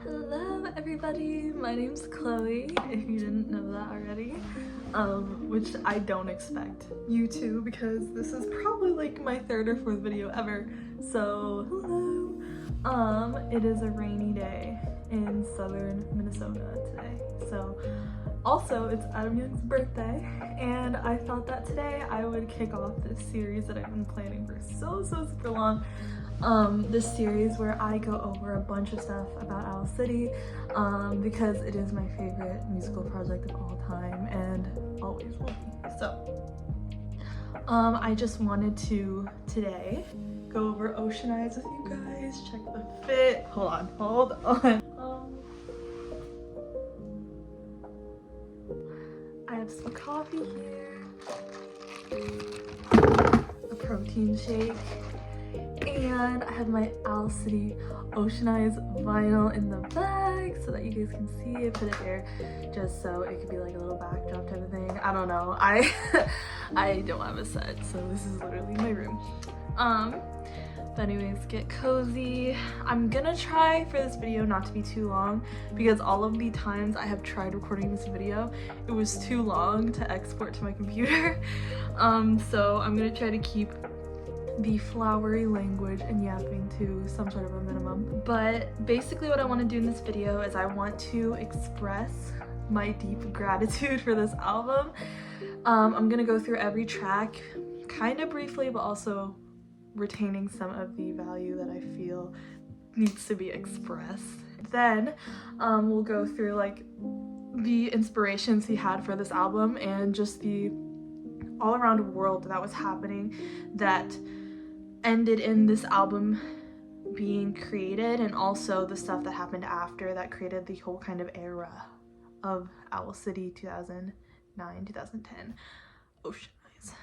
Hello everybody, my name's Chloe, if you didn't know that already, which I don't expect you to because this is probably like my third or fourth video ever, so hello. It is a rainy day in southern Minnesota today, so also it's Adam Young's birthday, and I thought that today I would kick off this series that I've been planning for so super long. This series where I go over a bunch of stuff about Owl City because it is my favorite musical project of all time and always will be. So I just wanted to today go over Ocean Eyes with you guys, check the fit. Hold on. I have some coffee here, a protein shake, and I have my Owl City Ocean Eyes vinyl in the bag so that you guys can see it. Put it there just so it could be like a little backdrop type of thing. I don't know. I don't have a set, so this is literally my room. But anyways, get cozy. I'm gonna try for this video not to be too long because all of the times I have tried recording this video, it was too long to export to my computer. So I'm gonna try to keep the flowery language and yapping to some sort of a minimum. But basically what I want to do in this video is I want to express my deep gratitude for this album. I'm gonna go through every track kind of briefly, but also retaining some of the value that I feel needs to be expressed. Then we'll go through like the inspirations he had for this album and just the all-around world that was happening that ended in this album being created, and also the stuff that happened after that created the whole kind of era of Owl City 2009, 2010, Ocean Eyes.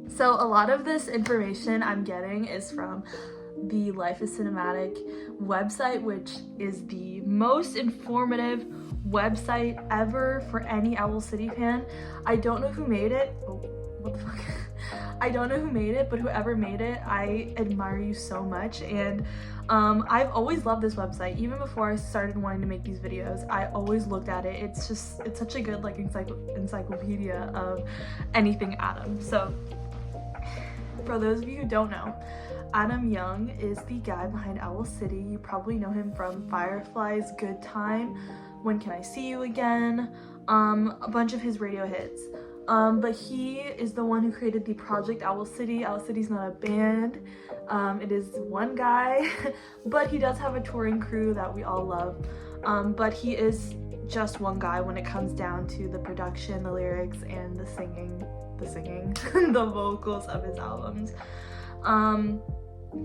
So a lot of this information I'm getting is from the Life is Cinematic website, which is the most informative website ever for any Owl City fan. I don't know who made it. Oh, what the fuck? I don't know who made it, but whoever made it, I admire you so much. And I've always loved this website. Even before I started wanting to make these videos, I always looked at it. It's such a good like encyclopedia of anything Adam. So for those of you who don't know, Adam Young is the guy behind Owl City. You probably know him from Firefly's Good Time, When Can I See You Again, a bunch of his radio hits. But he is the one who created the project Owl City. Owl City's not a band, it is one guy, but he does have a touring crew that we all love. But he is just one guy when it comes down to the production, the lyrics, and the singing, the vocals of his albums.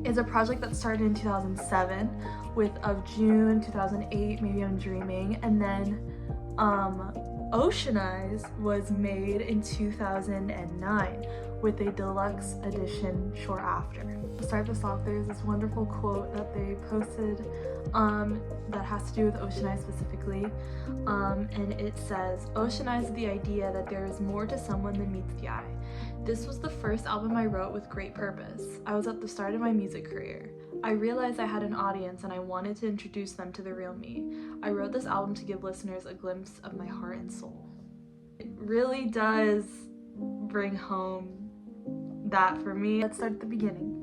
It's a project that started in 2007 with Of June, 2008, Maybe I'm Dreaming, and then Ocean Eyes was made in 2009 with a deluxe edition short after. To start this off, there's this wonderful quote that they posted that has to do with Ocean Eyes specifically, and it says, "Ocean Eyes is the idea that there is more to someone than meets the eye. This was the first album I wrote with great purpose. I was at the start of my music career. I realized I had an audience and I wanted to introduce them to the real me. I wrote this album to give listeners a glimpse of my heart and soul." It really does bring home that for me. Let's start at the beginning.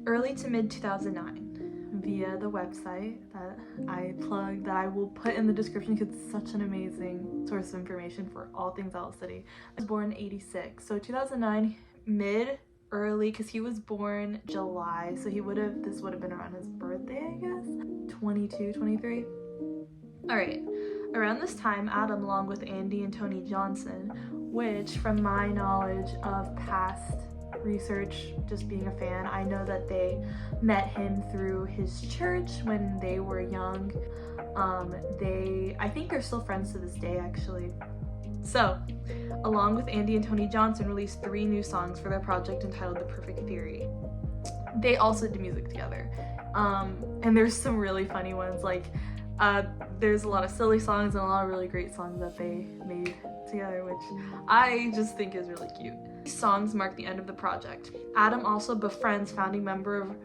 Early to mid 2009, via the website that I plugged, that I will put in the description because it's such an amazing source of information for all things Owl City. I was born in 86, so 2009, early, because he was born July, so this would have been around his birthday, I guess, 22, 23. All right, around this time, Adam, along with Andy and Tony Johnson, which from my knowledge of past research, just being a fan, I know that they met him through his church when they were young. I think they're still friends to this day, actually. So, along with Andy and Tony Johnson, released 3 new songs for their project entitled The Perfect Theory. They also did music together. And there's some really funny ones, like there's a lot of silly songs and a lot of really great songs that they made together, which I just think is really cute. These songs mark the end of the project. Adam also befriends founding member of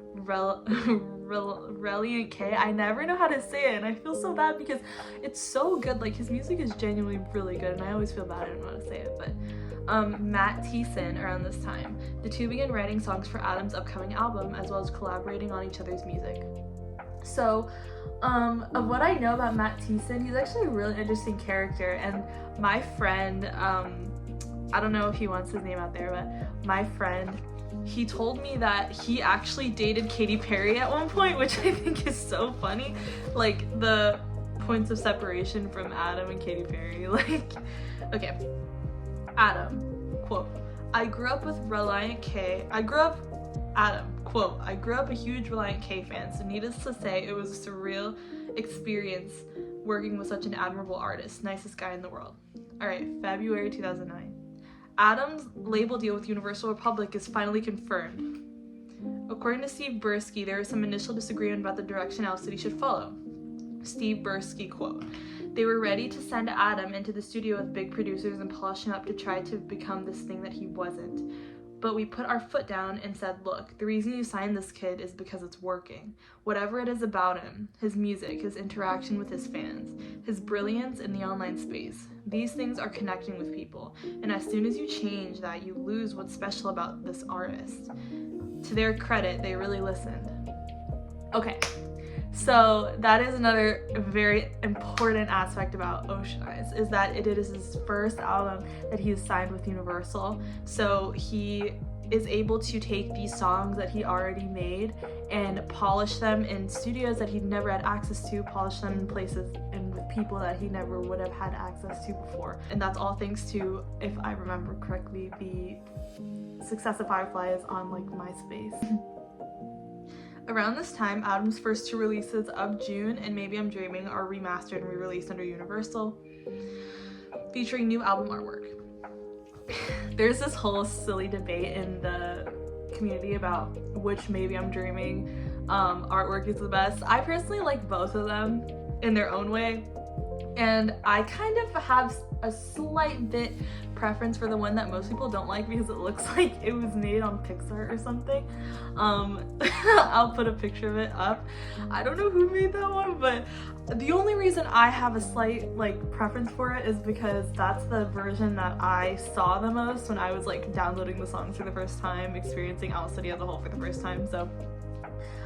Reliant K. I never know how to say it, and I feel so bad because it's so good. Like, his music is genuinely really good, and I always feel bad I don't know how to say it. But Matt Thiessen, around this time, the two began writing songs for Adam's upcoming album, as well as collaborating on each other's music. So, of what I know about Matt Thiessen, he's actually a really interesting character, and my friend, I don't know if he wants his name out there, but my friend, he told me that he actually dated Katy Perry at one point, which I think is so funny. Like, the points of separation from Adam and Katy Perry. Like, okay. Adam, quote, Adam, quote, I grew up a huge Reliant K fan, so needless to say, it was a surreal experience working with such an admirable artist. Nicest guy in the world. Alright, February 2009. Adam's label deal with Universal Republic is finally confirmed. According to Steve Bursky, there was some initial disagreement about the direction Owl City should follow. Steve Bursky, quote, they were ready to send Adam into the studio with big producers and polish him up to try to become this thing that he wasn't. But we put our foot down and said, look, the reason you signed this kid is because it's working. Whatever it is about him, his music, his interaction with his fans, his brilliance in the online space, these things are connecting with people. And as soon as you change that, you lose what's special about this artist. To their credit, they really listened. Okay, so that is another very important aspect about Ocean Eyes, is that it is his first album that he's signed with Universal. So he is able to take these songs that he already made and polish them in studios that he'd never had access to, polish them in places and with people that he never would have had access to before. And that's all thanks to, if I remember correctly, the success of Firefly is on like MySpace. Around this time, Adam's first two releases of June and Maybe I'm Dreaming are remastered and re-released under Universal, featuring new album artwork. There's this whole silly debate in the community about which Maybe I'm Dreaming artwork is the best. I personally like both of them in their own way, and I kind of have a slight bit preference for the one that most people don't like because it looks like it was made on Pixar or something. I'll put a picture of it up. I don't know who made that one, but the only reason I have a slight like preference for it is because that's the version that I saw the most when I was like downloading the songs for the first time, experiencing Owl City as a whole for the first time. So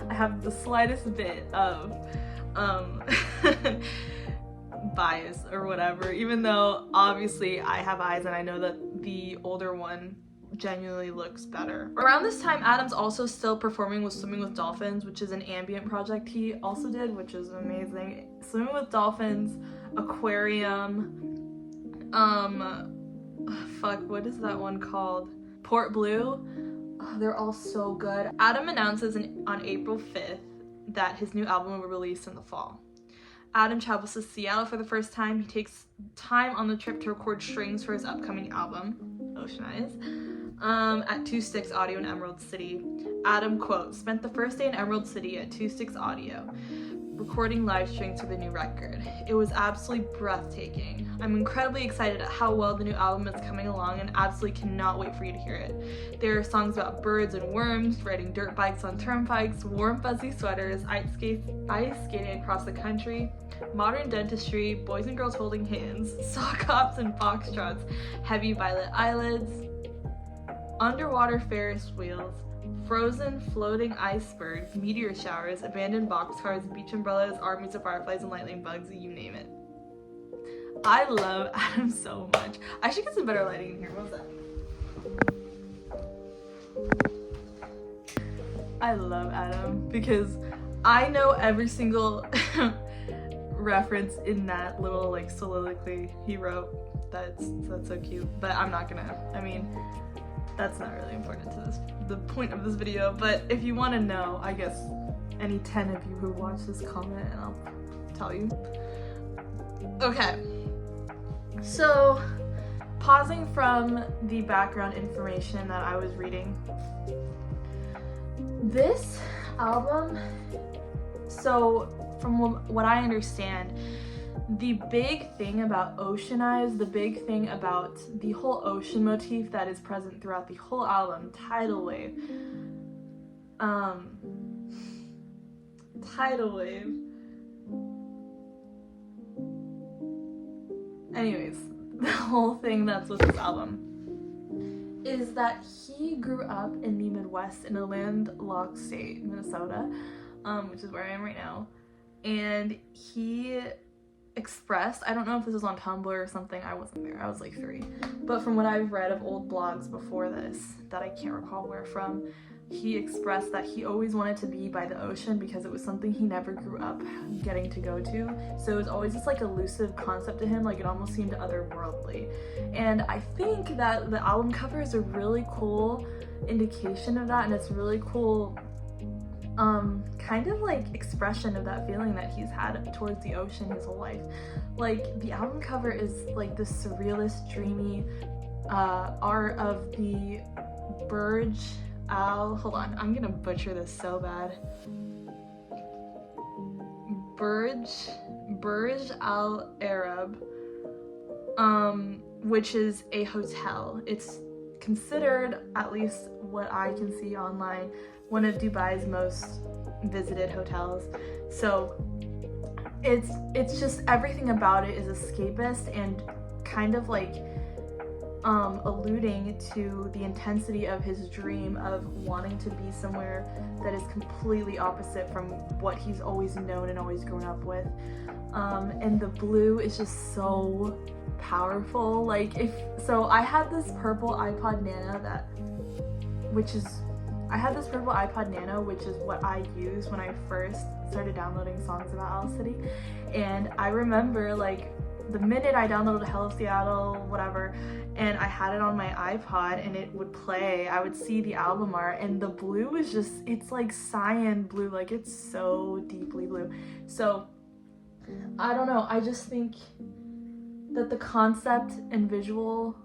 I have the slightest bit of bias or whatever, even though obviously I have eyes and I know that the older one genuinely looks better. Around this time, Adam's also still performing with Swimming with Dolphins, which is an ambient project he also did, which is amazing. Swimming with Dolphins, Aquarium, what is that one called? Port Blue. Oh, they're all so good. Adam announces on April 5th that his new album will be released in the fall. Adam travels to Seattle for the first time. He takes time on the trip to record strings for his upcoming album, Ocean Eyes, at Two Sticks Audio in Emerald City. Adam, quote, spent the first day in Emerald City at Two Sticks Audio, recording live strings for the new record. It was absolutely breathtaking. I'm incredibly excited at how well the new album is coming along and absolutely cannot wait for you to hear it. There are songs about birds and worms, riding dirt bikes on turnpikes, warm fuzzy sweaters, ice skating across the country, modern dentistry, boys and girls holding hands, sock hops and foxtrots, heavy violet eyelids, underwater Ferris wheels, frozen floating icebergs, meteor showers, abandoned boxcars, beach umbrellas, armies of fireflies and lightning bugs, you name it. I love Adam so much. I should get some better lighting in here. What's that? I love Adam because I know every single reference in that little like soliloquy he wrote. That's so cute. But I'm not gonna, I mean, that's not really important to the point of this video, but if you want to know, I guess any 10 of you who watch this, comment and I'll tell you. Okay, so pausing from the background information that I was reading, this album, so from what I understand, the big thing about Ocean Eyes, the big thing about the whole ocean motif that is present throughout the whole album, Tidal Wave, tidal wave. Anyways, the whole thing that's with this album is that he grew up in the Midwest in a landlocked state, Minnesota, which is where I am right now, and he expressed, I don't know if this was on Tumblr or something, I wasn't there, I was like 3, but from what I've read of old blogs before this that I can't recall where from, he expressed that he always wanted to be by the ocean because it was something he never grew up getting to go to. So it was always this like elusive concept to him, like it almost seemed otherworldly. And I think that the album cover is a really cool indication of that, and it's really cool kind of like expression of that feeling that he's had towards the ocean his whole life. Like the album cover is like this surrealist, dreamy art of the Burj Al, hold on, I'm gonna butcher this so bad. Burj Al Arab, which is a hotel. It's considered, at least what I can see online, one of Dubai's most visited hotels. So it's just everything about it is escapist and kind of like alluding to the intensity of his dream of wanting to be somewhere that is completely opposite from what he's always known and always grown up with. And the blue is just so powerful. Like I had this purple iPod Nano which is what I used when I first started downloading songs about Owl City. And I remember like the minute I downloaded Hell of Seattle, whatever, and I had it on my iPod and it would play, I would see the album art, and the blue is just, it's like cyan blue, like it's so deeply blue. So I don't know, I just think that the concept and visual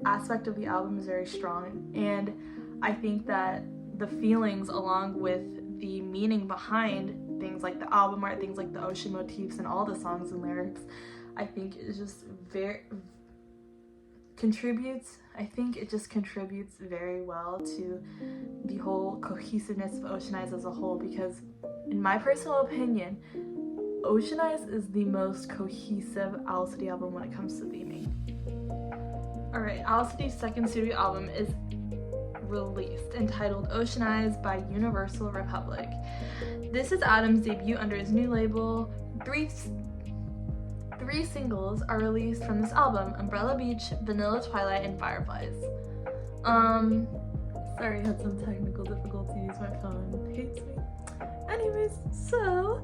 aspect of the album is very strong, and I think that the feelings along with the meaning behind things like the album art, things like the ocean motifs and all the songs and lyrics, I think it just contributes very well to the whole cohesiveness of Ocean Eyes as a whole, because in my personal opinion, Ocean Eyes is the most cohesive Owl City album when it comes to theming. Alright, Owl City's second studio album is released, entitled Ocean Eyes by Universal Republic. This is Adam's debut under his new label. Three singles are released from this album: Umbrella Beach, Vanilla Twilight, and Fireflies. Sorry, I had some technical difficulties. My phone hates me. Anyways, so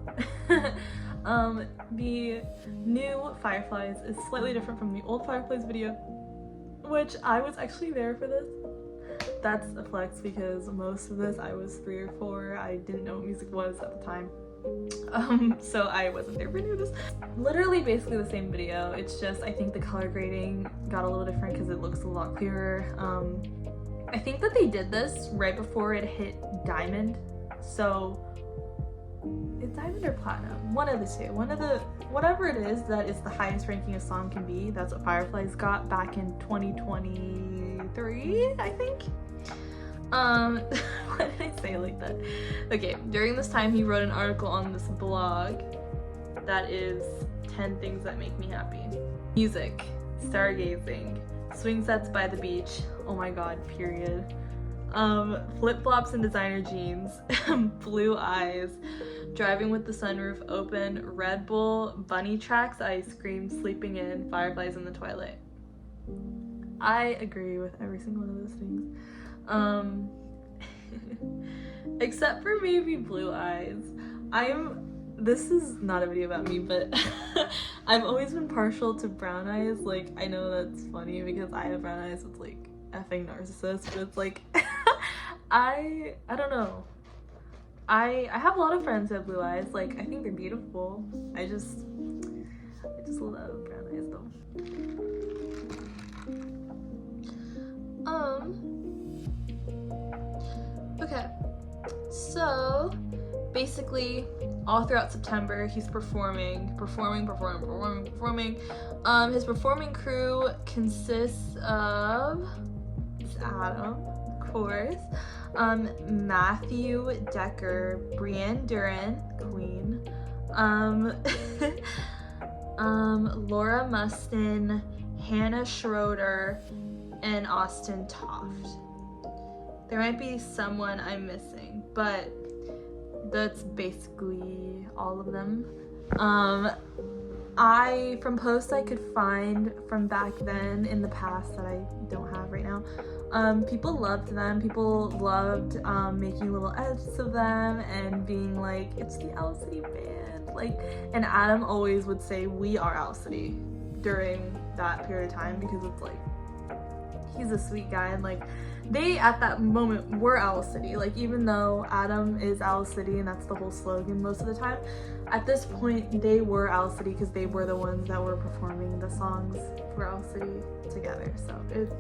the new Fireflies is slightly different from the old Fireflies video, which I was actually there for this. That's a flex because most of this I was 3 or 4. I didn't know what music was at the time. So I wasn't there for any of this. Literally basically the same video. It's just I think the color grading got a little different because it looks a lot clearer. I think that they did this right before it hit Diamond. So it's Diamond or Platinum, one of the two. Whatever it is that is the highest ranking a song can be. That's what Fireflies got back in 2023, I think. Why did I say it like that? Okay, during this time he wrote an article on this blog that is 10 things that make me happy. Music, stargazing, swing sets by the beach, oh my god, period. Flip-flops and designer jeans, blue eyes, driving with the sunroof open, Red Bull, bunny tracks, ice cream, sleeping in, fireflies in the twilight. I agree with every single one of those things. Except for maybe blue eyes. This is not a video about me, but I've always been partial to brown eyes. Like, I know that's funny because I have brown eyes with like effing narcissist, but it's like I don't know. I have a lot of friends who have blue eyes. Like, I think they're beautiful. I just love brown eyes though. Okay, so basically all throughout September he's performing. His performing crew consists of Adam, of course, Matthew Decker, Brienne Duran, Queen, Laura Mustin, Hannah Schroeder, and Austin Toft. There might be someone I'm missing, but that's basically all of them. From posts I could find from back then in the past that I don't have right now, people loved them. People loved making little edits of them and being like, it's the Owl City band. Like, and Adam always would say, we are Owl City during that period of time, because it's like, he's a sweet guy, and like, they at that moment were Owl City. Like, even though Adam is Owl City and that's the whole slogan most of the time, at this point they were Owl City because they were the ones that were performing the songs for Owl City together. So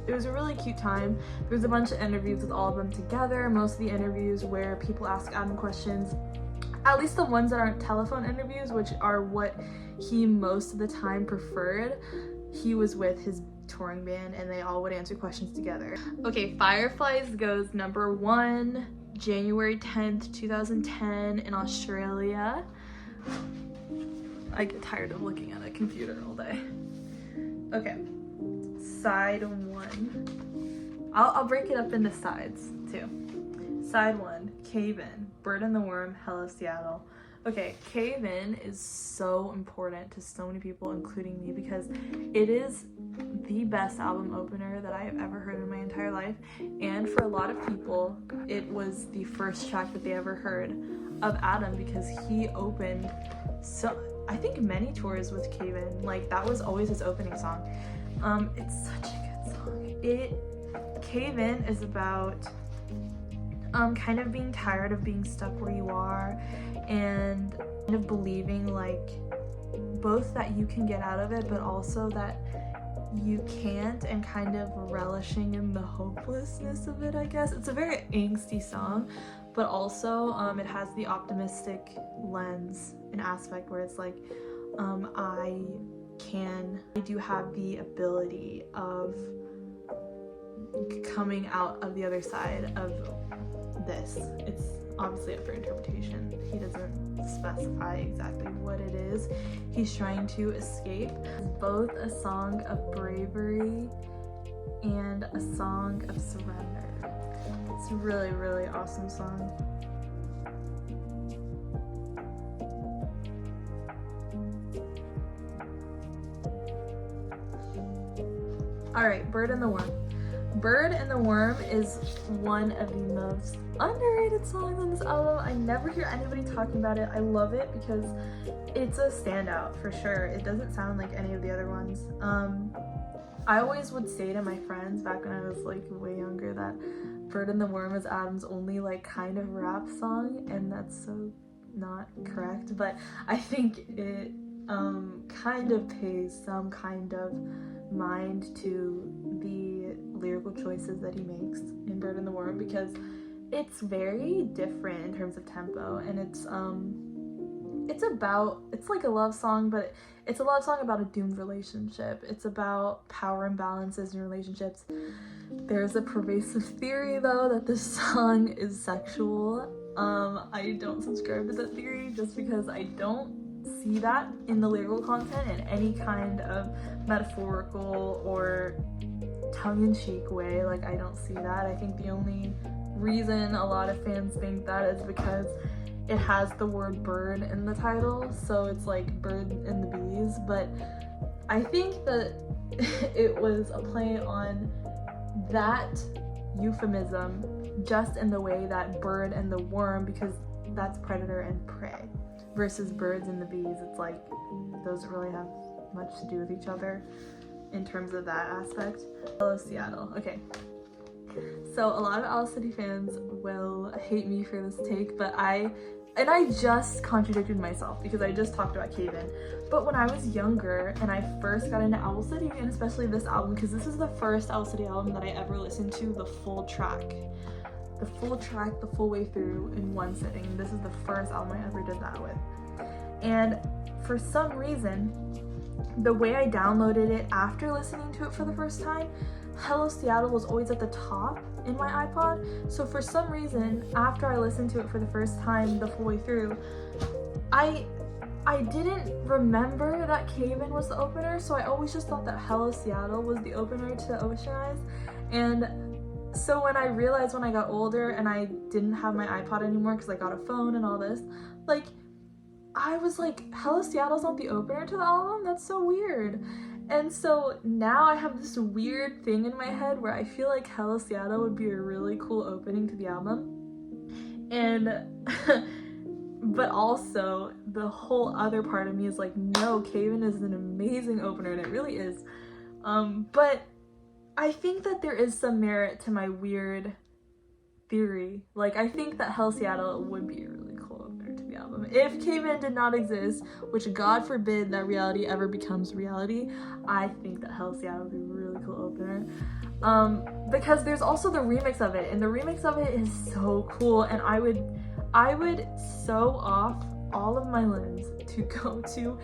it was a really cute time. There was a bunch of interviews with all of them together. Most of the interviews where people ask Adam questions, at least the ones that aren't telephone interviews, which are what he most of the time preferred, he was with his touring band and they all would answer questions together. Okay, Fireflies goes number 1, January 10th, 2010 in Australia. I get tired of looking at a computer all day. Okay, side 1. I'll break it up into sides too. Side 1, Cave In, Bird and the Worm, Hello Seattle. Okay, Cave In is so important to so many people, including me, because it is the best album opener that I have ever heard in my entire life. And for a lot of people, it was the first track that they ever heard of Adam, because he opened I think many tours with Cave In. Like, that was always his opening song. It's such a good song. Cave In is about kind of being tired of being stuck where you are, and kind of believing like both that you can get out of it, but also that you can't, and kind of relishing in the hopelessness of it, I guess. It's a very angsty song, but also it has the optimistic lens and aspect where it's like, I do have the ability of coming out of the other side of this. It's obviously up for interpretation. He doesn't specify exactly what it is he's trying to escape. It's both a song of bravery and a song of surrender. It's a really, really awesome song. Alright, Bird and the Worm. Bird and the Worm is one of the most underrated songs on this album. I never hear anybody talking about it. I love it because it's a standout for sure. It doesn't sound like any of the other ones. I always would say to my friends back when I was like way younger that Bird and the Worm is Adam's only like kind of rap song, and that's so not correct, but I think it kind of pays some kind of mind to the lyrical choices that he makes in Bird and the Worm, because it's very different in terms of tempo, and it's like a love song, but it's a love song about a doomed relationship. It's about power imbalances in relationships. There's a pervasive theory though that this song is sexual. I don't subscribe to that theory just because I don't see that in the lyrical content in any kind of metaphorical or tongue-in-cheek way. Like, I don't see that. I think the only reason a lot of fans think that is because it has the word bird in the title, so it's like Bird and the Bees. But I think that it was a play on that euphemism just in the way that Bird and the Worm, because that's predator and prey, versus birds and the bees. It's like those don't really have much to do with each other in terms of that aspect. Hello Seattle. Okay, so a lot of Owl City fans will hate me for this take, but I just contradicted myself because I just talked about Cave In. But when I was younger and I first got into Owl City, and especially this album, because this is the first Owl City album that I ever listened to the full track, the full way through in one sitting. This is the first album I ever did that with. And for some reason, the way I downloaded it after listening to it for the first time Hello Seattle was always at the top in my iPod. So for some reason, after I listened to it for the first time the full way through, I didn't remember that Cave In was the opener, so I always just thought that Hello Seattle was the opener to Ocean Eyes. And so when I realized when I got older and I didn't have my iPod anymore because I got a phone and all this, like, I was like, Hello Seattle's not the opener to the album? That's so weird. And so now I have this weird thing in my head where I feel like Hello Seattle would be a really cool opening to the album. And but also the whole other part of me is like, no, Cave In is an amazing opener, and it really is. But I think that there is some merit to my weird theory. Like, I think that Hello Seattle would be a really cool opener to the album. If Cave In did not exist, which God forbid that reality ever becomes reality, I think that Hello Seattle would be a really cool opener. Because there's also the remix of it, and the remix of it is so cool, and I would sew off all of my limbs to go to,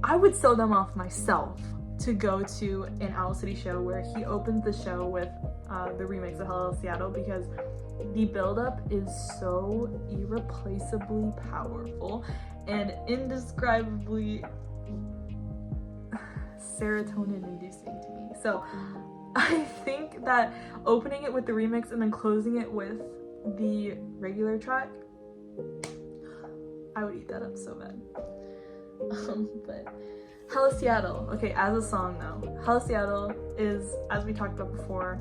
I would sew them off myself to go to an Owl City show where he opens the show with the remix of Hello Seattle, because the build-up is so irreplaceably powerful and indescribably serotonin-inducing to me. So I think that opening it with the remix and then closing it with the regular track, I would eat that up so bad. But Hello Seattle, okay, as a song though, Hello Seattle is, as we talked about before,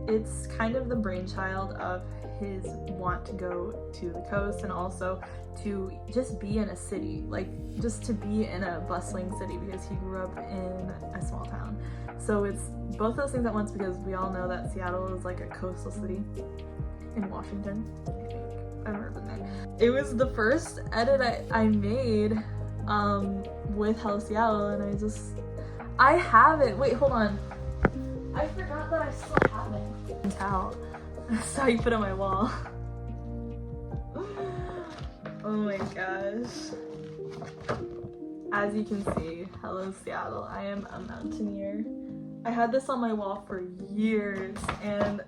it's kind of the brainchild of his want to go to the coast and also to just be in a city, like just to be in a bustling city, because he grew up in a small town. So it's both those things at once, because we all know that Seattle is like a coastal city in Washington, I think. I've never been there. It was the first edit I made with Hello Seattle, and I have it. Wait, hold on. I forgot that I still have it. Towel. So I put it on my wall. Oh my gosh. As you can see, Hello Seattle, I am a mountaineer. I had this on my wall for years, and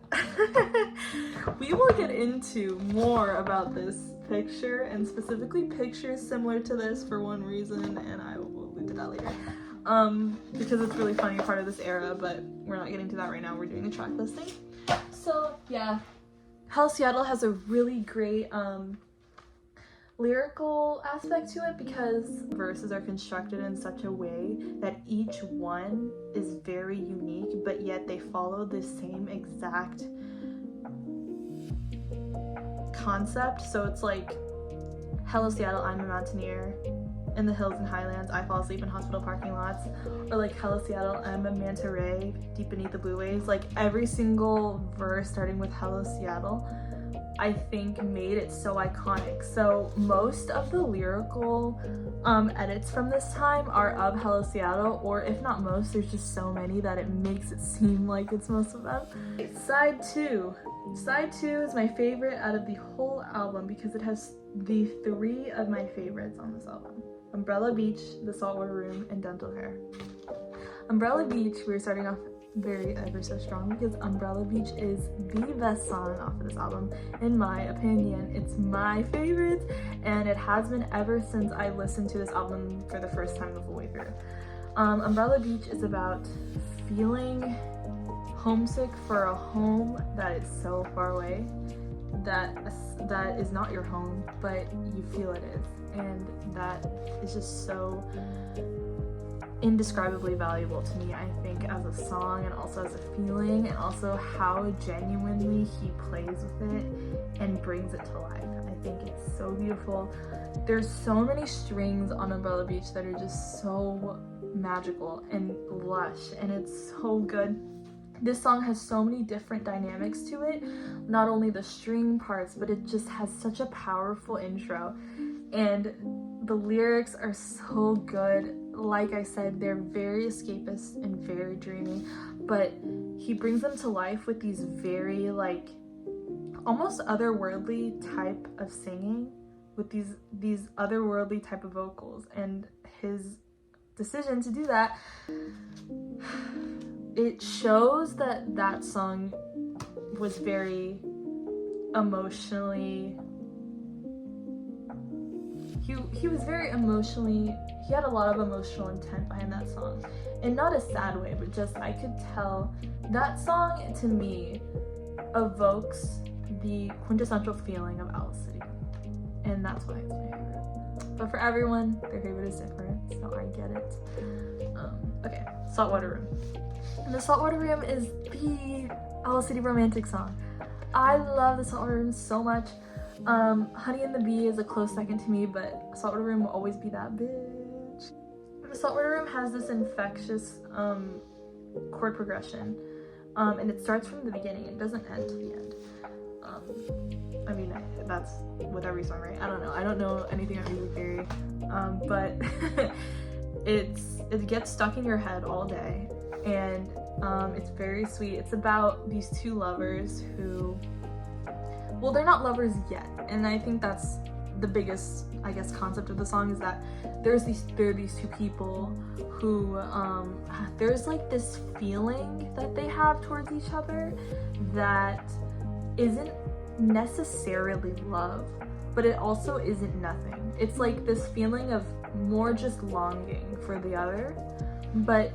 we will get into more about this picture, and specifically pictures similar to this for one reason, and I will allude to that later. Because it's really funny, part of this era, but we're not getting to that right now. We're doing the track listing. So yeah, Hello Seattle has a really great lyrical aspect to it, because verses are constructed in such a way that each one is very unique, but yet they follow the same exact concept. So it's like, Hello Seattle, I'm a mountaineer. In the hills and highlands, I fall asleep in hospital parking lots. Or like, Hello Seattle, I'm a manta ray deep beneath the blue waves. Like, every single verse starting with Hello Seattle, I think made it so iconic. So most of the lyrical edits from this time are of Hello Seattle, or if not most, there's just so many that it makes it seem like it's most of them. Side 2. Side 2 is my favorite out of the whole album, because it has the 3 of my favorites on this album: Umbrella Beach, The Saltwater Room, and Dental Hair. Umbrella Beach, we're starting off very ever so strong, because Umbrella Beach is the best song off of this album, in my opinion. It's my favorite, and it has been ever since I listened to this album for the first time the full way through. Umbrella Beach is about feeling homesick for a home that is so far away, that is not your home, but you feel it is, and that is just so indescribably valuable to me, I think, as a song and also as a feeling, and also how genuinely he plays with it and brings it to life. I think it's so beautiful. There's so many strings on Umbrella Beach that are just so magical and lush, and it's so good. This song has so many different dynamics to it, not only the string parts, but it just has such a powerful intro, and the lyrics are so good. Like I said, they're very escapist and very dreamy, but he brings them to life with these very, like, almost otherworldly type of singing, with these otherworldly type of vocals, and his decision to do that it shows that that song was very emotionally, he was very emotionally, he had a lot of emotional intent behind that song, and not a sad way, but just I could tell that song to me evokes the quintessential feeling of Owl City, and that's why it's my favorite. But for everyone, their favorite is different, so I get it. Okay, Saltwater Room. And the Saltwater Room is the Owl City romantic song. I love the Saltwater Room so much. Honey and the Bee is a close second to me, but Saltwater Room will always be that bitch. The Saltwater Room has this infectious chord progression, and it starts from the beginning. It doesn't end to the end. I mean, that's with every song, right? I don't know. I don't know anything about music theory, but it gets stuck in your head all day, and it's very sweet. It's about these two lovers who, well, they're not lovers yet, and I think that's the biggest, I guess, concept of the song, is that there are these two people who there's like this feeling that they have towards each other that isn't necessarily love, but it also isn't nothing. It's like this feeling of more just longing for the other, but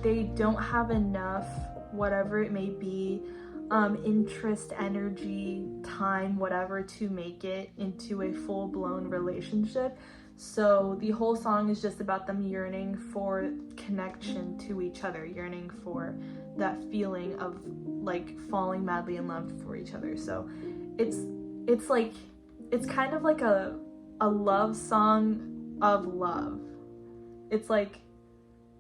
they don't have enough, whatever it may be, interest, energy, time, whatever, to make it into a full-blown relationship. So the whole song is just about them yearning for connection to each other, yearning for that feeling of like falling madly in love for each other. So it's like, it's kind of like a love song of love. It's like,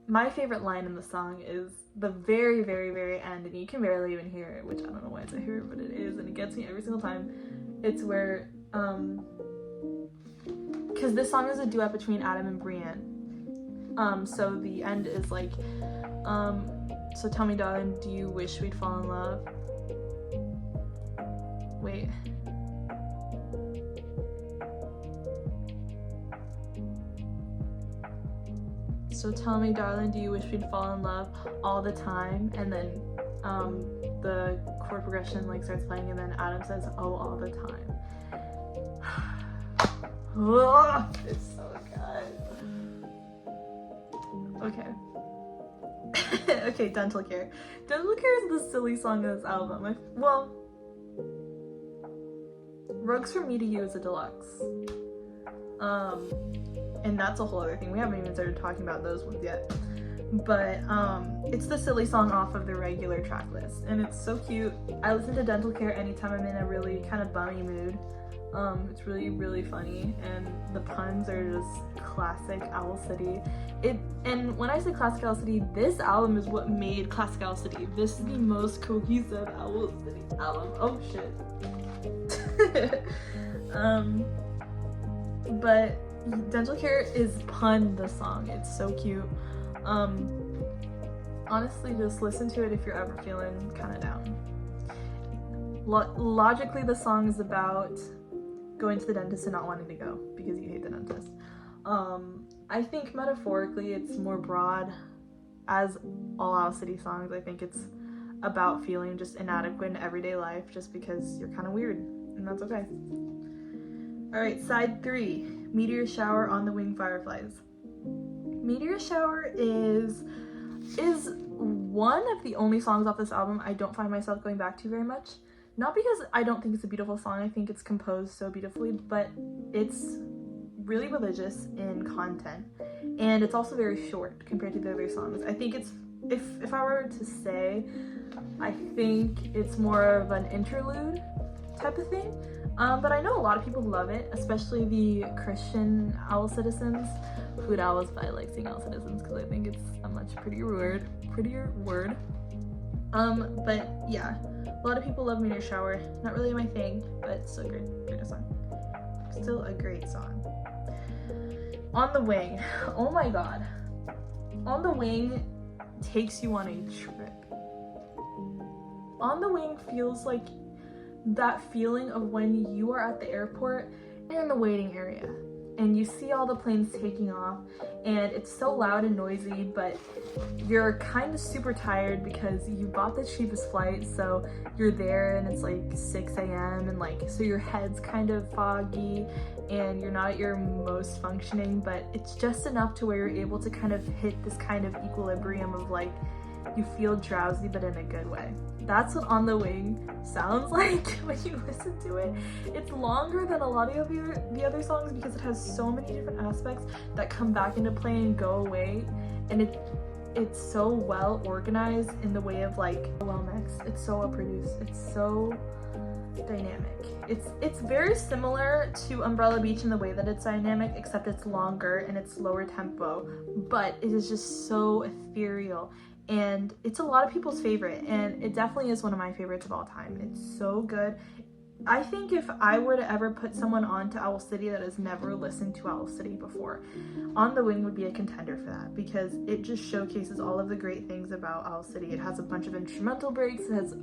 my favorite line in the song is the very, very, very end, and you can barely even hear it, which I don't know why it's a here, but it is, and it gets me every single time. It's where, because this song is a duet between Adam and Brienne. So the end is like, so tell me, darling, do you wish we'd fall in love? Wait. So tell me, darling, do you wish we'd fall in love all the time? And then the chord progression like starts playing, and then Adam says, oh, all the time. Oh, it's so good. Okay. Okay, Dental Care. Dental Care is the silly song of this album. Well, Rugs From Me to You is a deluxe. And that's a whole other thing. We haven't even started talking about those ones yet. But it's the silly song off of the regular track list, and it's so cute. I listen to Dental Care anytime I'm in a really kind of bummy mood. It's really, really funny, and the puns are just classic Owl City. And when I say classic Owl City, this album is what made classic Owl City. This is the most cohesive Owl City album. Oh shit. But Dental Care is pun the song. It's so cute. Honestly, just listen to it if you're ever feeling kind of down. Logically, the song is about going to the dentist and not wanting to go because you hate the dentist. I think metaphorically it's more broad, as all Owl City songs. I think it's about feeling just inadequate in everyday life just because you're kind of weird, and that's okay. Alright, side 3, Meteor Shower on the Wing Fireflies. Meteor Shower is one of the only songs off this album I don't find myself going back to very much. Not because I don't think it's a beautiful song, I think it's composed so beautifully, but it's really religious in content, and it's also very short compared to the other songs. I think it's, if I were to say, I think it's more of an interlude type of thing. But I know a lot of people love it, especially the Christian Owl Citizens. Hoot Owls, but I like saying Owl Citizens because I think it's a much prettier word. But yeah, a lot of people love Meteor Shower. Not really my thing, but still great song. Still a great song. On the Wing. Oh my god. On the Wing takes you on a trip. On the Wing feels like that feeling of when you are at the airport and in the waiting area, and you see all the planes taking off, and it's so loud and noisy, but you're kind of super tired because you bought the cheapest flight, so you're there and it's like 6 a.m. and like, so your head's kind of foggy and you're not at your most functioning, but it's just enough to where you're able to kind of hit this kind of equilibrium of like, you feel drowsy but in a good way. That's what On the Wing sounds like when you listen to it. It's longer than a lot of the other songs because it has so many different aspects that come back into play and go away, and it's so well organized in the way of like well mixed. It's so well produced. It's so dynamic. It's very similar to Umbrella Beach in the way that it's dynamic, except it's longer and it's lower tempo, but it is just so ethereal. And it's a lot of people's favorite, and it definitely is one of my favorites of all time. It's so good. I think if I were to ever put someone on to Owl City that has never listened to Owl City before, On the Wing would be a contender for that, because it just showcases all of the great things about Owl City. It has a bunch of instrumental breaks, it has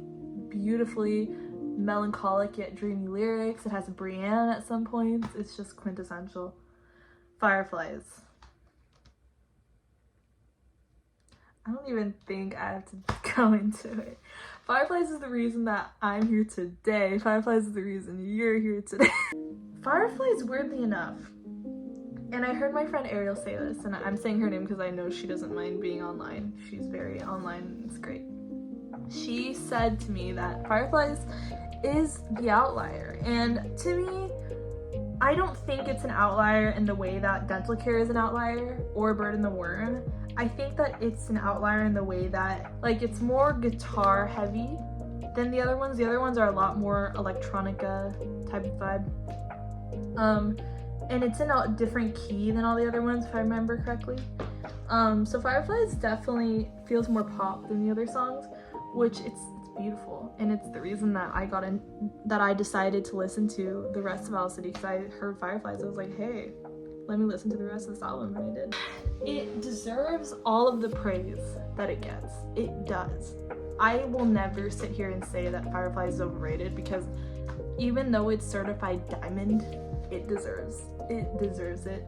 beautifully melancholic yet dreamy lyrics, it has Brienne at some points. It's just quintessential. Fireflies. I don't even think I have to go into it. Fireflies is the reason that I'm here today. Fireflies is the reason you're here today. Fireflies, weirdly enough, and I heard my friend Ariel say this, and I'm saying her name because I know she doesn't mind being online. She's very online, it's great. She said to me that Fireflies is the outlier, and to me, I don't think it's an outlier in the way that Dental Care is an outlier or Bird and the Worm. I think that it's an outlier in the way that, like, it's more guitar heavy than the other ones. The other ones are a lot more electronica type of vibe. And it's in a different key than all the other ones, if I remember correctly. So Fireflies definitely feels more pop than the other songs, which it's beautiful. And it's the reason that I decided to listen to the rest of Owl City, because I heard Fireflies. I was like, hey, let me listen to the rest of this album, and I did. It deserves all of the praise that it gets. It does. I will never sit here and say that Fireflies is overrated, because even though it's certified diamond, it deserves it.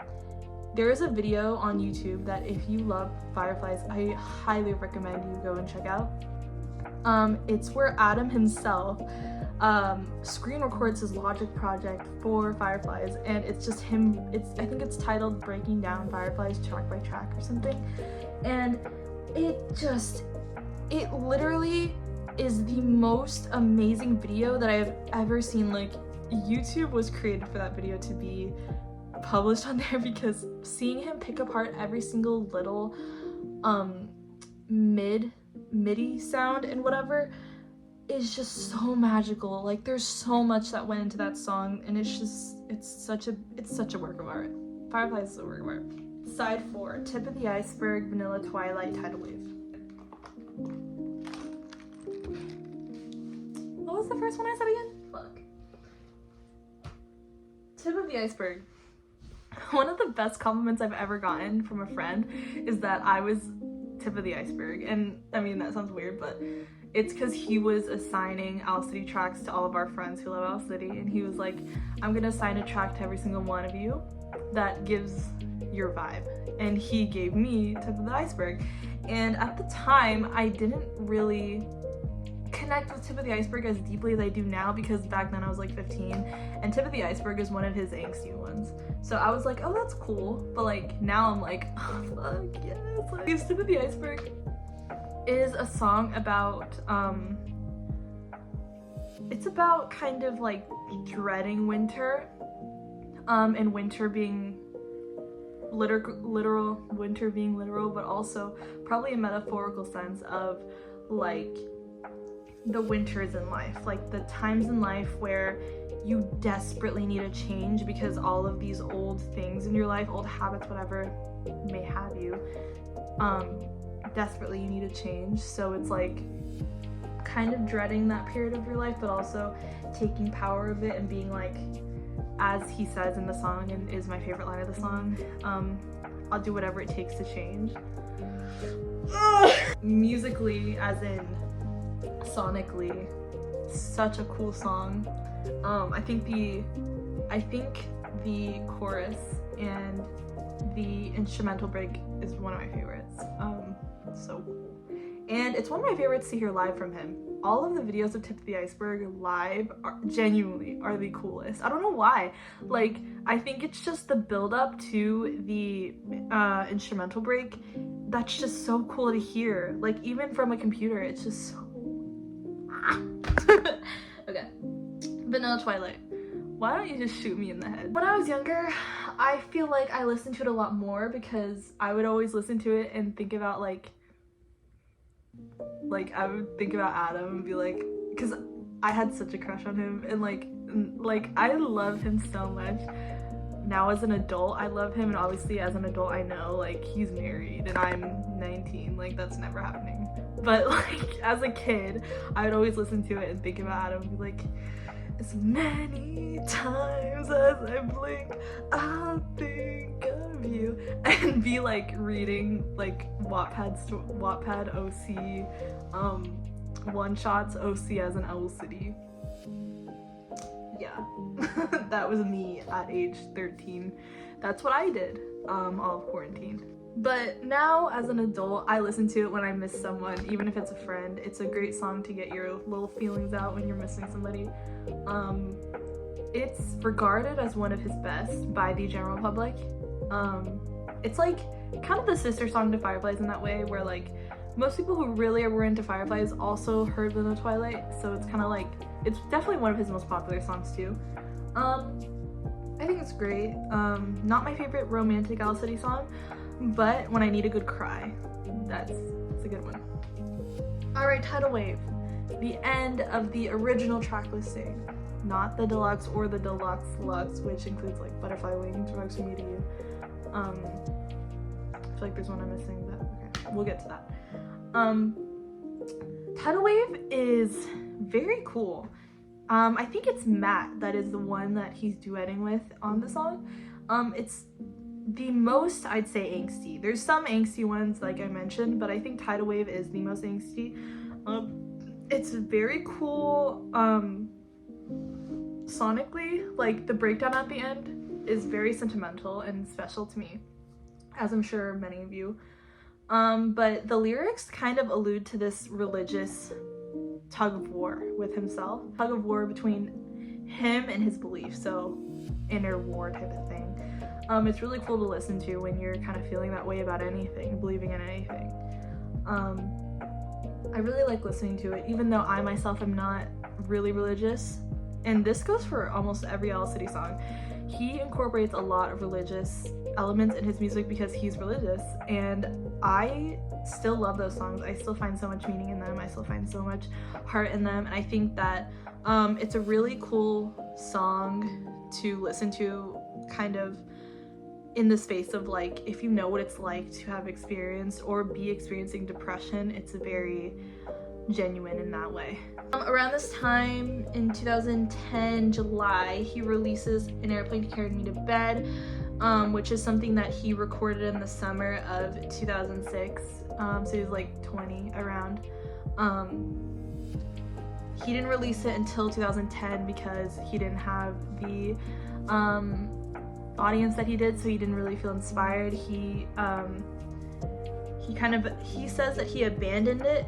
There is a video on YouTube that if you love Fireflies, I highly recommend you go and check out. It's where Adam himself screen records his Logic project for Fireflies, and it's just him. I think it's titled Breaking Down Fireflies track by track or something, and it literally is the most amazing video that I've ever seen. Like, YouTube was created for that video to be published on there, because seeing him pick apart every single little MIDI sound and whatever is just so magical. Like, there's so much that went into that song, and it's such a work of art. Fireflies is a work of art. Side 4, Tip of the Iceberg, Vanilla Twilight, Tidal Wave. What was the first one I said again? Fuck. Tip of the Iceberg. One of the best compliments I've ever gotten from a friend is that I was tip of the iceberg, and I mean, that sounds weird, but it's because he was assigning Owl City tracks to all of our friends who love Owl City, and he was like, I'm gonna assign a track to every single one of you that gives your vibe, and he gave me Tip of the Iceberg. And at the time, I didn't really connect with Tip of the Iceberg as deeply as I do now, because back then I was like 15, and Tip of the Iceberg is one of his angsty ones. So I was like, oh, that's cool, but like now I'm like, oh fuck yes. Like, Tip of the Iceberg is a song about it's about kind of like dreading winter, and winter being literal, winter being literal, but also probably a metaphorical sense of like the winters in life, like the times in life where you desperately need a change because all of these old things in your life, old habits, whatever may have you, desperately you need a change. So it's like kind of dreading that period of your life, but also taking power of it and being like, as he says in the song, and is my favorite line of the song, I'll do whatever it takes to change. Musically, as in sonically, such a cool song. I think the chorus and the instrumental break is one of my favorites. So cool. And it's one of my favorites to hear live from him. All of the videos of Tip of the Iceberg live genuinely are the coolest. I don't know why. Like, I think it's just the build up to the instrumental break that's just so cool to hear. Like, even from a computer, it's just so... Okay. Vanilla Twilight. Why don't you just shoot me in the head? When I was younger, I feel like I listened to it a lot more because I would always listen to it and think about like I would think about Adam and be like, because I had such a crush on him, and like I love him so much. Now as an adult, I love him, and obviously as an adult, I know like he's married and I'm 19, like that's never happening. But like as a kid, I would always listen to it and think about Adam and be like, as many times as I blink, I'll think of you, and be like reading like Wattpad OC one-shots, OC as an Owl City. Yeah. That was me at age 13. That's what I did all of quarantine. But now as an adult, I listen to it when I miss someone, even if it's a friend. It's a great song to get your little feelings out when you're missing somebody. It's regarded as one of his best by the general public. It's like kind of the sister song to Fireflies in that way, where like most people who really were into Fireflies also heard Vanilla Twilight, so it's kind of like, it's definitely one of his most popular songs too. I think it's great. Not my favorite romantic Owl City song, but when I need a good cry, it's a good one. Alright, Tidal Wave. The end of the original track listing, not the deluxe or the deluxe, which includes like Butterfly Wings, Rugs From Me to You. I feel like there's one I'm missing, but okay, we'll get to that. Tidal Wave is very cool. I think it's Matt that is the one that he's duetting with on the song. It's the most, I'd say, angsty. There's some angsty ones like I mentioned, but I think Tidal Wave is the most angsty. It's very cool sonically. Like the breakdown at the end is very sentimental and special to me, as I'm sure many of you. But the lyrics kind of allude to this religious tug of war with himself, tug of war between him and his beliefs, so inner war type of thing. It's really cool to listen to when you're kind of feeling that way about anything, believing in anything. I really like listening to it, even though I myself am not really religious, and this goes for almost every Owl City song. He incorporates a lot of religious elements in his music because he's religious, and I still love those songs. I still find so much meaning in them. I still find so much heart in them, and I think that it's a really cool song to listen to kind of in the space of like, if you know what it's like to have experienced or be experiencing depression, it's very genuine in that way. Around this time in 2010 July, he releases An Airplane Carried Me to Bed, which is something that he recorded in the summer of 2006. So he was like 20 around. He didn't release it until 2010 because he didn't have the audience that he did, so he didn't really feel inspired. He says that he abandoned it.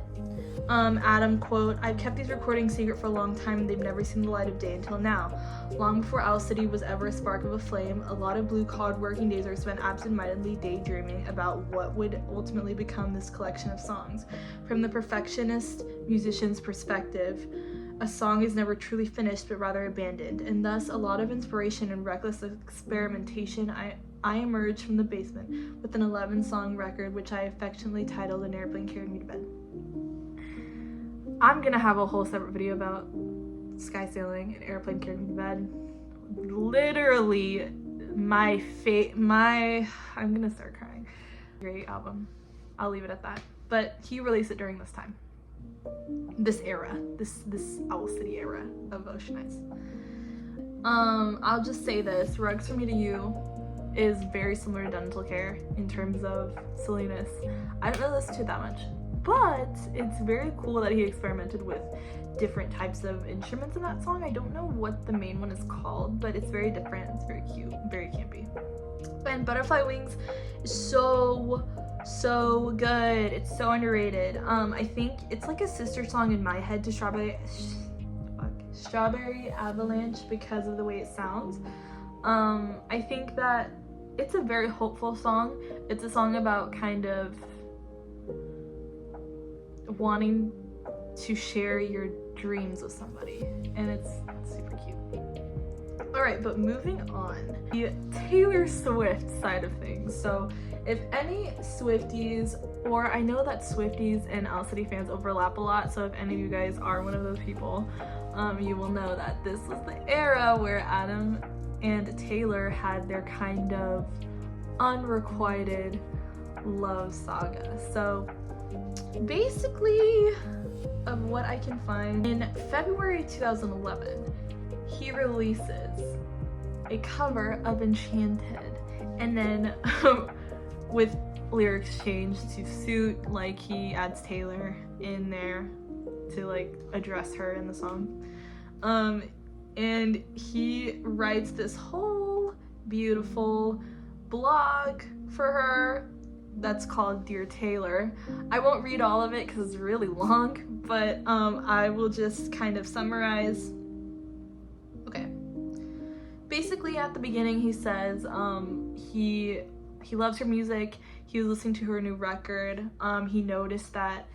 Adam, quote, "I've kept these recordings secret for a long time and they've never seen the light of day until now. Long before Owl City was ever a spark of a flame, a lot of blue-collar working days are spent absent-mindedly daydreaming about what would ultimately become this collection of songs. From the perfectionist musician's perspective, a song is never truly finished but rather abandoned, and thus a lot of inspiration and reckless experimentation. I emerged from the basement with an 11-song record which I affectionately titled An Airplane Carried Me to Bed." I'm gonna have a whole separate video about Sky Sailing and Airplane Carried Me to Bed. Literally I'm gonna start crying. Great album. I'll leave it at that. But he released it during this time. This era. This Owl City era of Ocean Eyes. I'll just say this, Rugs From Me to You is very similar to Dental Care in terms of silliness. I don't really listen to it that much, but it's very cool that he experimented with different types of instruments in that song. I don't know what the main one is called, but it's very different. It's very cute, very campy. And Butterfly Wings is so good. It's so underrated. I think it's like a sister song in my head to Strawberry Avalanche because of the way it sounds. I think that it's a very hopeful song. It's a song about kind of wanting to share your dreams with somebody, and it's super cute. Alright, but moving on, the Taylor Swift side of things. So if any Swifties, or I know that Swifties and Owl City fans overlap a lot, so if any of you guys are one of those people, you will know that this was the era where Adam and Taylor had their kind of unrequited love saga. So basically, of what I can find, in February 2011, he releases a cover of Enchanted, and then with lyrics changed to suit, like he adds Taylor in there to like address her in the song. And he writes this whole beautiful blog for her that's called Dear Taylor. I won't read all of it because it's really long, but I will just kind of summarize. Okay. Basically, at the beginning, he says he loves her music. He was listening to her new record. He noticed that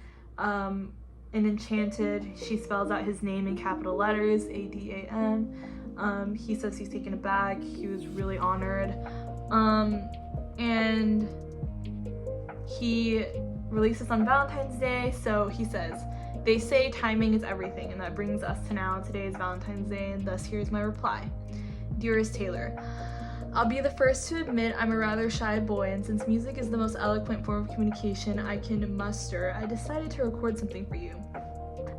in Enchanted, she spells out his name in capital letters, A-D-A-N. He says he's taken aback. He was really honored. And he releases on Valentine's Day, so he says, "They say timing is everything, and that brings us to now. Today is Valentine's Day, and thus here's my reply. Dearest Taylor, I'll be the first to admit I'm a rather shy boy, and since music is the most eloquent form of communication I can muster, I decided to record something for you.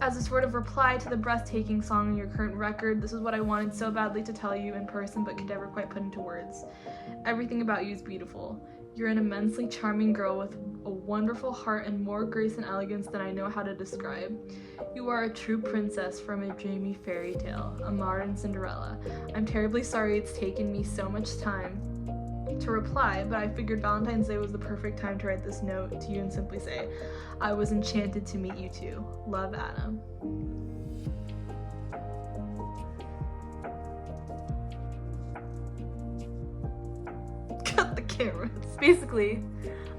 As a sort of reply to the breathtaking song on your current record, this is what I wanted so badly to tell you in person but could never quite put into words. Everything about you is beautiful. You're an immensely charming girl with a wonderful heart and more grace and elegance than I know how to describe. You are a true princess from a dreamy fairy tale, a modern Cinderella. I'm terribly sorry it's taken me so much time to reply, but I figured Valentine's Day was the perfect time to write this note to you and simply say, I was enchanted to meet you too. Love, Adam." Cut the cameras. Basically,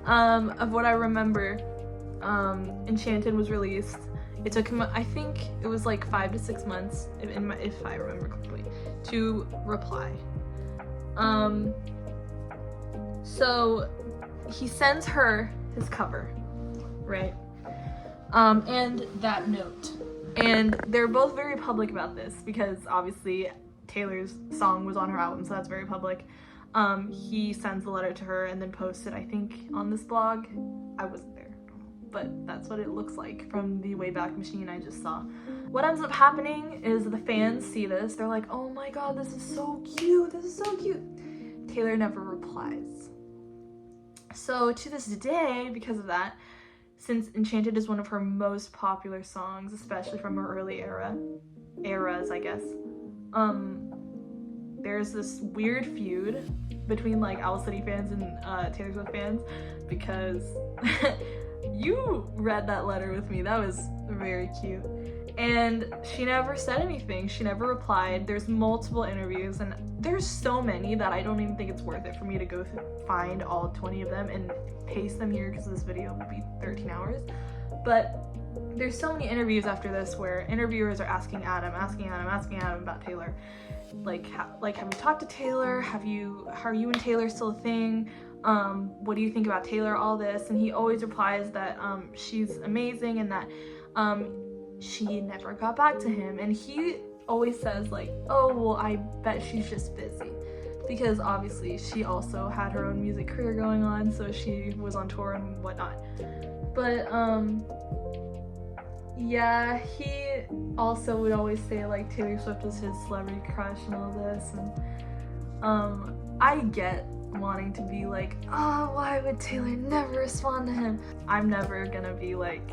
of what I remember, Enchanted was released. It took him, I think it was like 5 to 6 months, if I remember correctly, to reply. So he sends her his cover, right? And that note. And they're both very public about this because obviously Taylor's song was on her album, so that's very public. He sends the letter to her and then posts it, I think, on this blog. I wasn't there, but that's what it looks like from the Wayback Machine I just saw. What ends up happening is the fans see this. They're like, oh my god, this is so cute. This is so cute. Taylor never replies. So to this day, because of that, since Enchanted is one of her most popular songs, especially from her early eras, I guess, there's this weird feud between like Owl City fans and Taylor Swift fans because you read that letter with me. That was very cute. And she never said anything. She never replied. There's multiple interviews, and there's so many that I don't even think it's worth it for me to go find all 20 of them and paste them here because this video will be 13 hours. But there's so many interviews after this where interviewers are asking Adam about Taylor. Like have you talked to Taylor? How are you and Taylor still a thing? What do you think about Taylor? All this, and he always replies that she's amazing and that she never got back to him. And he always says like, oh well, I bet she's just busy, because obviously she also had her own music career going on, so she was on tour and whatnot. But yeah, he also would always say like Taylor Swift was his celebrity crush and all this, and I get wanting to be like, oh, why would Taylor never respond to him? I'm never gonna be like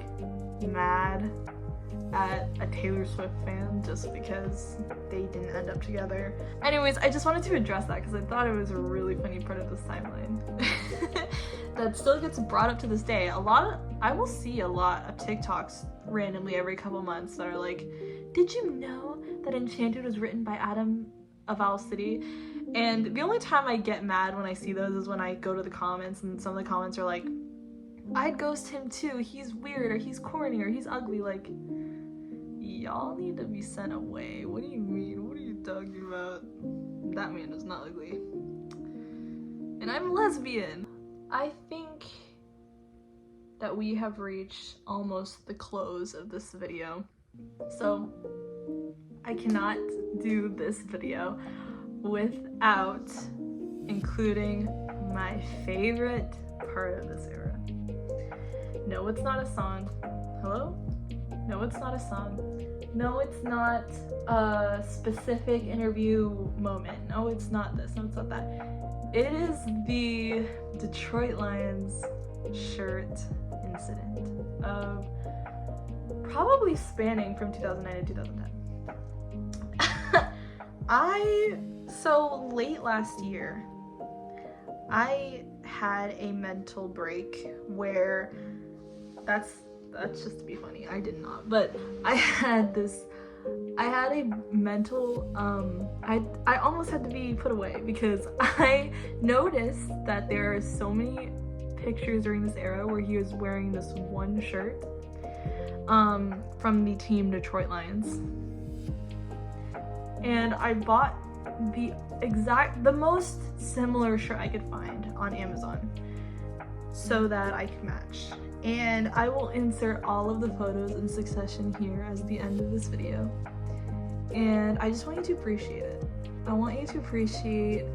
mad at a Taylor Swift fan just because they didn't end up together. Anyways, I just wanted to address that because I thought it was a really funny part of this timeline that still gets brought up to this day. I will see a lot of TikToks randomly every couple months that are like, did you know that Enchanted was written by Adam of Owl City? And the only time I get mad when I see those is when I go to the comments and some of the comments are like, I'd ghost him too, he's weird, or he's corny, or he's ugly. Like, y'all need to be sent away. What do you mean? What are you talking about? That man is not ugly. And I'm lesbian. I think that we have reached almost the close of this video. So I cannot do this video without including my favorite part of this era. No, it's not a song. Hello? No, it's not a song. No, it's not a specific interview moment. No, it's not this. No, it's not that. It is the Detroit Lions shirt incident of probably spanning from 2009 to 2010. So late last year, I had a mental break where that's just to be funny. I did not, but I had a mental, I almost had to be put away because I noticed that there are so many pictures during this era where he was wearing this one shirt from the team Detroit Lions. And I bought the most similar shirt I could find on Amazon so that I could match. And I will insert all of the photos in succession here as the end of this video. And I just want you to appreciate it. I want you to appreciate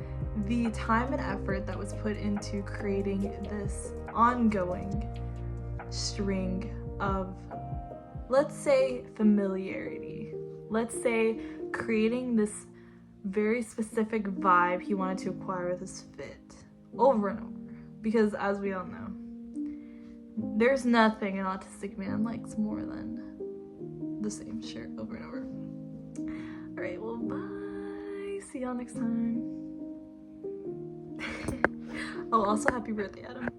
the time and effort that was put into creating this ongoing string of, let's say, familiarity. Let's say creating this very specific vibe he wanted to acquire with his fit over and over. Because as we all know, there's nothing an autistic man likes more than the same shirt over and over. Alright, well, bye. See y'all next time. Oh, also happy birthday, Adam.